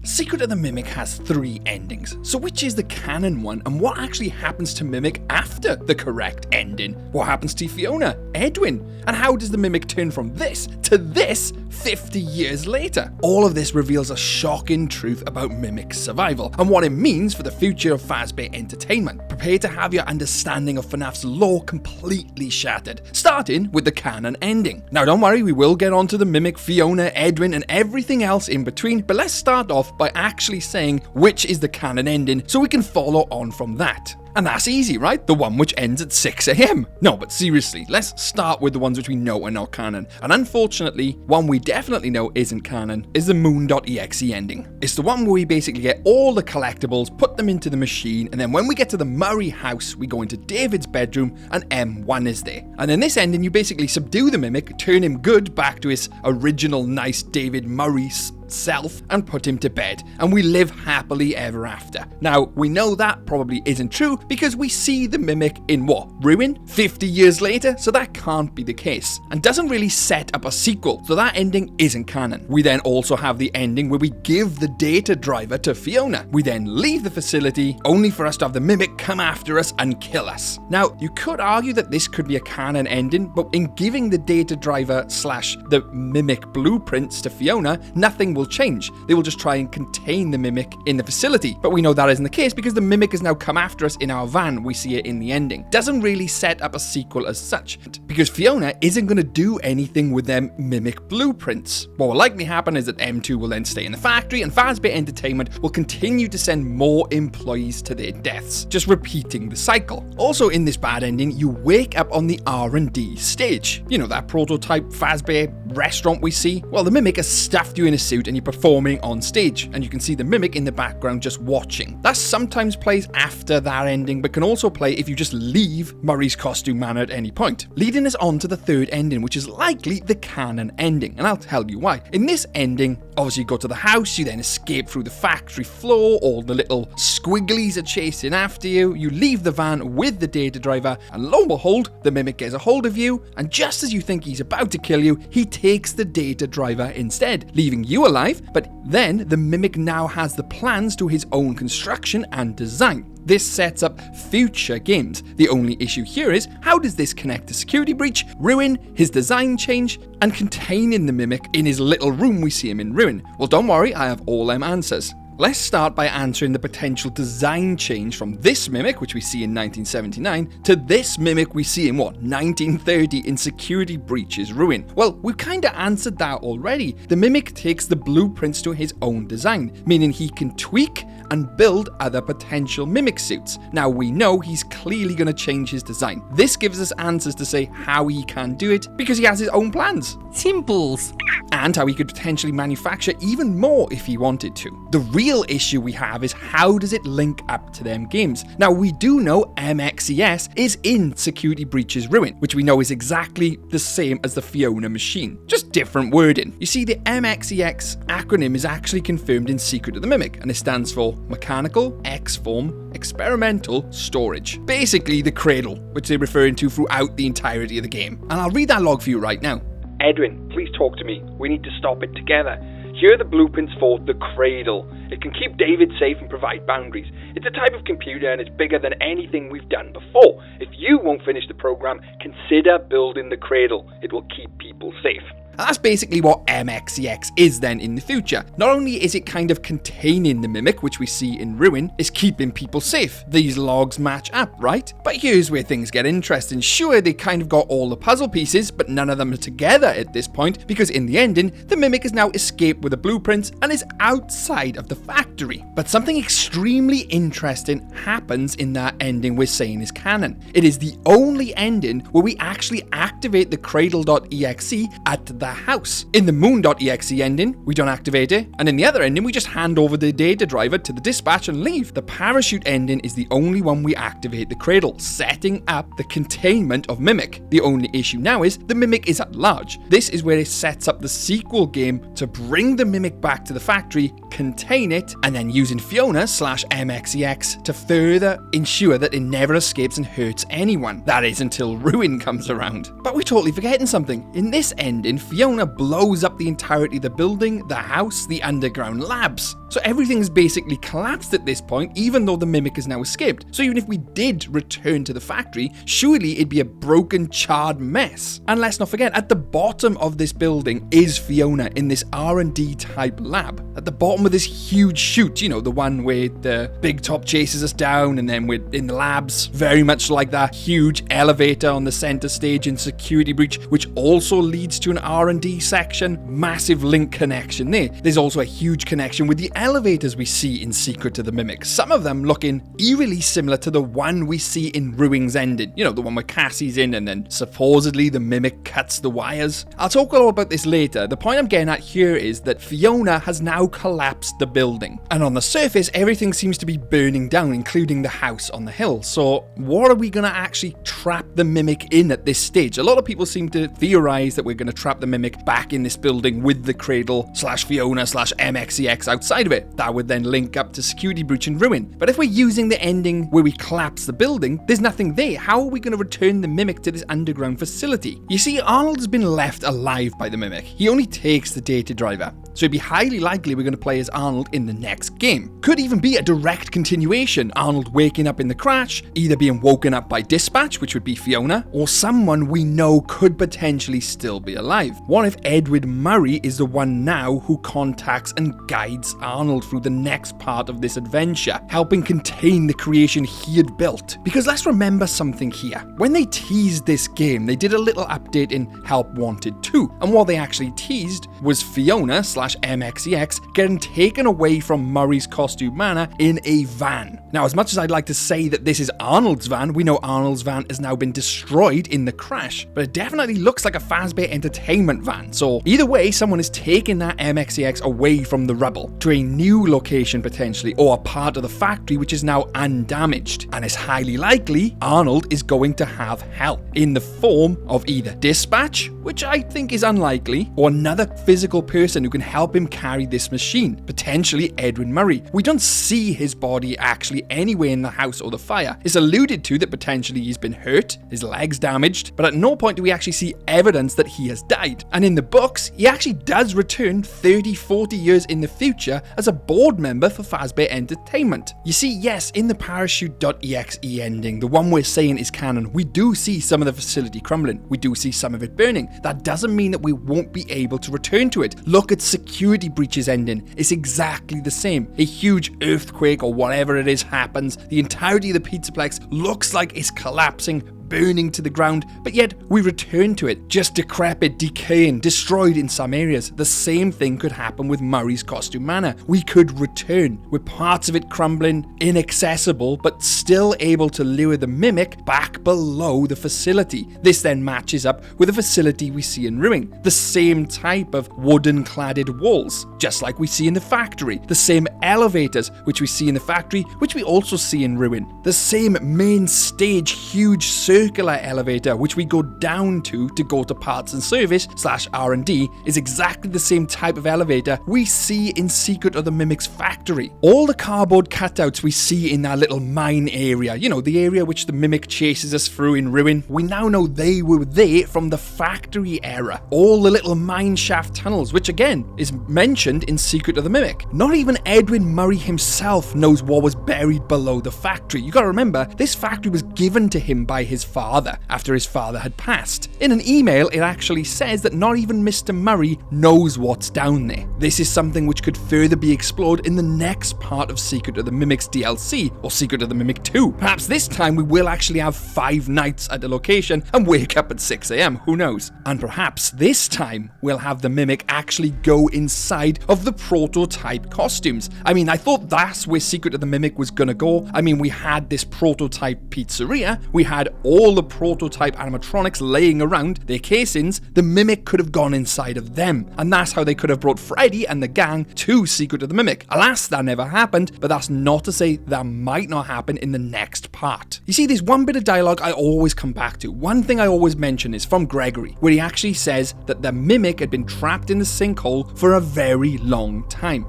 Secret of the Mimic has 3 endings, so which is the canon one, and what actually happens to Mimic after the correct ending? What happens to Fiona, Edwin, and how does the Mimic turn from this to this 50 years later? All of this reveals a shocking truth about Mimic's survival, and what it means for the future of Fazbear Entertainment. Prepare to have your understanding of FNAF's lore completely shattered, starting with the canon ending. Now don't worry, we will get onto the Mimic, Fiona, Edwin, and everything else in between, but let's start off by actually saying which is the canon ending so we can follow on from that. And that's easy, right? The one which ends at 6 AM. No, but seriously, let's start with the ones which we know are not canon. And unfortunately, one we definitely know isn't canon is the moon.exe ending. It's the one where we basically get all the collectibles, put them into the machine, and then when we get to the Murray house, we go into David's bedroom and M1 is there. And in this ending, you basically subdue the Mimic, turn him good back to his original nice David Murray self and put him to bed, and we live happily ever after. Now, we know that probably isn't true because we see the Mimic in what? Ruin? 50 years later? So that can't be the case, and doesn't really set up a sequel, so that ending isn't canon. We then also have the ending where we give the data driver to Fiona. We then leave the facility, only for us to have the Mimic come after us and kill us. Now, you could argue that this could be a canon ending, but in giving the data driver / the Mimic blueprints to Fiona, nothing will change. They will just try and contain the Mimic in the facility. But we know that isn't the case because the Mimic has now come after us in our van. We see it in the ending. Doesn't really set up a sequel as such, because Fiona isn't going to do anything with them Mimic blueprints. What will likely happen is that M2 will then stay in the factory and Fazbear Entertainment will continue to send more employees to their deaths, just repeating the cycle. Also in this bad ending, you wake up on the R&D stage. You know, that prototype Fazbear restaurant we see? Well, the Mimic has stuffed you in a suit and you're performing on stage, and you can see the Mimic in the background just watching. That sometimes plays after that ending, but can also play if you just leave Murray's costume man at any point. Leading us on to the 3rd ending, which is likely the canon ending, and I'll tell you why. In this ending, obviously you go to the house, you then escape through the factory floor, all the little squigglies are chasing after you, you leave the van with the data driver, and lo and behold, the Mimic gets a hold of you, and just as you think he's about to kill you, he takes the data driver instead, leaving you alive, but then the Mimic now has the plans to his own construction and design. This sets up future games. The only issue here is, how does this connect to Security Breach, Ruin, his design change, and containing the Mimic in his little room we see him in Ruin? Well, don't worry, I have all them answers. Let's start by answering the potential design change from this Mimic, which we see in 1979, to this Mimic we see in 1930 in Security Breach's Ruin. Well, we've kinda answered that already. The Mimic takes the blueprints to his own design, meaning he can tweak and build other potential Mimic suits. Now we know he's clearly going to change his design. This gives us answers to say how he can do it because he has his own plans. Simples. And how he could potentially manufacture even more if he wanted to. The real issue we have is how does it link up to them games? Now we do know MXES is in Security Breach's Ruin, which we know is exactly the same as the Fiona machine, just different wording. You see, the MXEX acronym is actually confirmed in Secret of the Mimic, and it stands for Mechanical X-Form Experimental Storage. Basically the cradle, which they're referring to throughout the entirety of the game. And I'll read that log for you right now. Edwin, please talk to me. We need to stop it together. Here are the blueprints for the cradle. It can keep David safe and provide boundaries. It's a type of computer and it's bigger than anything we've done before. If you won't finish the program, consider building the cradle. It will keep people safe. And that's basically what MXEX is then in the future. Not only is it kind of containing the Mimic, which we see in Ruin, it's keeping people safe. These logs match up, right? But here's where things get interesting. Sure, they kind of got all the puzzle pieces, but none of them are together at this point, because in the ending, the Mimic has now escaped with the blueprints and is outside of the factory. But something extremely interesting happens in that ending we're saying is canon. It is the only ending where we actually activate the cradle.exe at the house. In the moon.exe ending, we don't activate it, and in the other ending, we just hand over the data driver to the dispatch and leave. The parachute ending is the only one we activate the cradle, setting up the containment of Mimic. The only issue now is the Mimic is at large. This is where it sets up the sequel game to bring the Mimic back to the factory, contain contain it, and then using Fiona/MXEX to further ensure that it never escapes and hurts anyone. That is until Ruin comes around. But we're totally forgetting something. In this ending, Fiona blows up the entirety of the building, the house, the underground labs. So everything's basically collapsed at this point, even though the Mimic has now escaped. So even if we did return to the factory, surely it'd be a broken, charred mess. And let's not forget, at the bottom of this building is Fiona in this R&D type lab. At the bottom of this huge chute, you know, the one where the big top chases us down and then we're in the labs, very much like that huge elevator on the center stage in Security Breach, which also leads to an R&D section. Massive link connection there. There's also a huge connection with the elevators we see in Secret of the Mimic, some of them looking eerily similar to the one we see in Ruin's ending, you know, the one where Cassie's in and then supposedly the Mimic cuts the wires. I'll talk all about this later. The point I'm getting at here is that Fiona has now collapsed the building, and on the surface everything seems to be burning down, including the house on the hill. So what are we going to actually trap the Mimic in at this stage? A lot of people seem to theorize that we're going to trap the Mimic back in this building with the cradle/Fiona/MXEX outside of it. That would then link up to Security Breach and Ruin. But if we're using the ending where we collapse the building, there's nothing there. How are we going to return the Mimic to this underground facility? You see, Arnold's been left alive by the Mimic. He only takes the data driver, so it'd be highly likely we're going to play as Arnold in the next game. Could even be a direct continuation, Arnold waking up in the crash, either being woken up by Dispatch, which would be Fiona, or someone we know could potentially still be alive. What if Edward Murray is the one now who contacts and guides Arnold through the next part of this adventure, helping contain the creation he had built? Because let's remember something here. When they teased this game, they did a little update in Help Wanted 2, and what they actually teased was Fiona/MXEX getting taken away from Murray's costume manor in a van. Now, as much as I'd like to say that this is Arnold's van, we know Arnold's van has now been destroyed in the crash, but it definitely looks like a Fazbear Entertainment van. So either way, someone is taking that MXEX away from the rubble to a new location potentially, or a part of the factory which is now undamaged. And it's highly likely Arnold is going to have help in the form of either Dispatch, which I think is unlikely, or another physical person who can help him carry this machine, potentially Edwin Murray. We don't see his body actually anywhere in the house or the fire. It's alluded to that potentially he's been hurt, his legs damaged, but at no point do we actually see evidence that he has died. And in the books, he actually does return 30-40 years in the future as a board member for Fazbear Entertainment. You see, yes, in the Parachute.exe ending, the one we're saying is canon, we do see some of the facility crumbling. We do see some of it burning. That doesn't mean that we won't be able to return to it. Look at Security Breach's ending. It's exactly the same. A huge earthquake or whatever it is happens. The entirety of the Pizzaplex looks like it's collapsing, burning to the ground, but yet we return to it, just decrepit, decaying, destroyed in some areas. The same thing could happen with Murray's costume manor. We could return with parts of it crumbling, inaccessible, but still able to lure the Mimic back below the facility. This then matches up with the facility we see in Ruin. The same type of wooden cladded walls, just like we see in the factory. The same elevators, which we see in the factory, which we also see in Ruin. The same main stage, huge circular elevator, which we go down to go to parts and service/R&D, is exactly the same type of elevator we see in Secret of the Mimic's factory. All the cardboard cutouts we see in that little mine area, you know, the area which the Mimic chases us through in Ruin, we now know they were there from the factory era. All the little mine shaft tunnels, which again is mentioned in Secret of the Mimic. Not even Edwin Murray himself knows what was buried below the factory. You gotta remember, this factory was given to him by his father after his father had passed. In an email, it actually says that not even Mr. Murray knows what's down there. This is something which could further be explored in the next part of Secret of the Mimic's DLC, or Secret of the Mimic 2. Perhaps this time we will actually have 5 nights at a location and wake up at 6 AM, who knows? And perhaps this time we'll have the Mimic actually go inside of the prototype costumes. I mean, I thought that's where Secret of the Mimic was gonna go. I mean, we had this prototype pizzeria, we had all the prototype animatronics laying around, their casings. The Mimic could have gone inside of them, and that's how they could have brought Freddy and the gang to Secret of the Mimic. Alas, that never happened, but that's not to say that might not happen in the next part. You see, there's one bit of dialogue I always come back to. One thing I always mention is from Gregory, where he actually says that the Mimic had been trapped in the sinkhole for a very long time.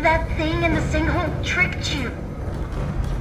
That thing in the sinkhole tricked you.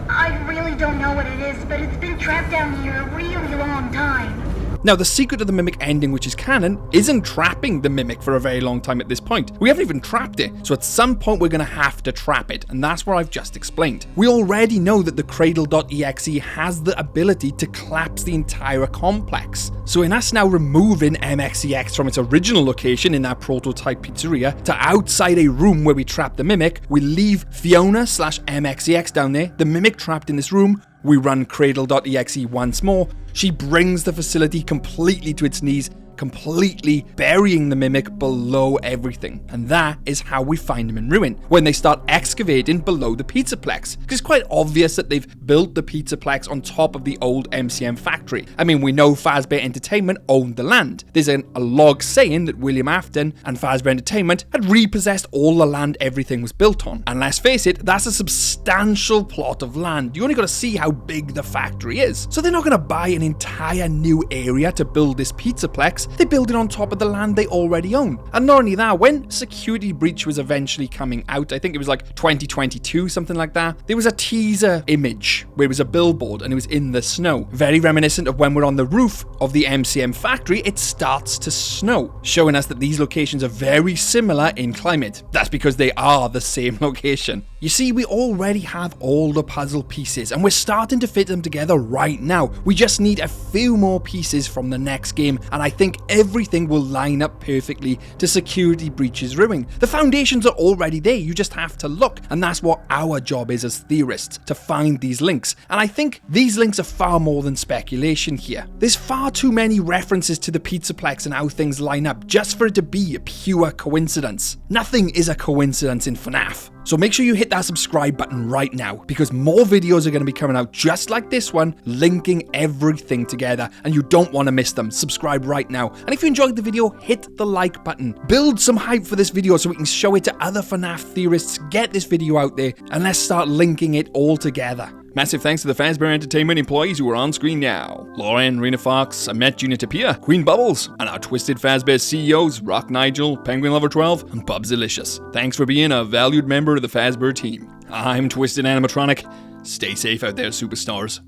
I really don't know what it is, but it's been trapped down here a really long time. Now, the secret of the Mimic ending, which is canon, isn't trapping the Mimic for a very long time at this point. We haven't even trapped it, so at some point we're going to have to trap it, and that's what I've just explained. We already know that the cradle.exe has the ability to collapse the entire complex. So in us now removing MXEX from its original location in that prototype pizzeria to outside a room where we trap the Mimic, we leave Fiona/MXEX down there, the Mimic trapped in this room. We run cradle.exe once more. She brings the facility completely to its knees, completely burying the Mimic below everything. And that is how we find him in ruin, when they start excavating below the Pizzaplex. Because it's quite obvious that they've built the Pizzaplex on top of the old MCM factory. I mean, we know Fazbear Entertainment owned the land. There's a log saying that William Afton and Fazbear Entertainment had repossessed all the land everything was built on. And let's face it, that's a substantial plot of land. You only got to see how big the factory is. So they're not going to buy an entire new area to build this Pizzaplex. They build it on top of the land they already own. And not only that, when Security Breach was eventually coming out, I think it was like 2022, something like that, there was a teaser image where it was a billboard and it was in the snow. Very reminiscent of when we're on the roof of the MCM factory, it starts to snow, showing us that these locations are very similar in climate. That's because they are the same location. You see, we already have all the puzzle pieces and we're starting to fit them together right now. We just need a few more pieces from the next game, and I think everything will line up perfectly to Security Breach's ruin. The foundations are already there, you just have to look, and that's what our job is as theorists, to find these links. And I think these links are far more than speculation here. There's far too many references to the Pizzaplex and how things line up just for it to be a pure coincidence. Nothing is a coincidence in FNAF. So make sure you hit that subscribe button right now, because more videos are going to be coming out just like this one, linking everything together, and you don't want to miss them. Subscribe right now. And if you enjoyed the video, hit the like button. Build some hype for this video so we can show it to other FNAF theorists. Get this video out there, and let's start linking it all together. Massive thanks to the Fazbear Entertainment employees who are on screen now. Lauren, Rena Fox, Amet Junior Tapia, Queen Bubbles, and our Twisted Fazbear CEOs, Rock Nigel, Penguin Lover 12, and Bubs Delicious. Thanks for being a valued member of the Fazbear team. I'm Twisted Animatronic. Stay safe out there, superstars.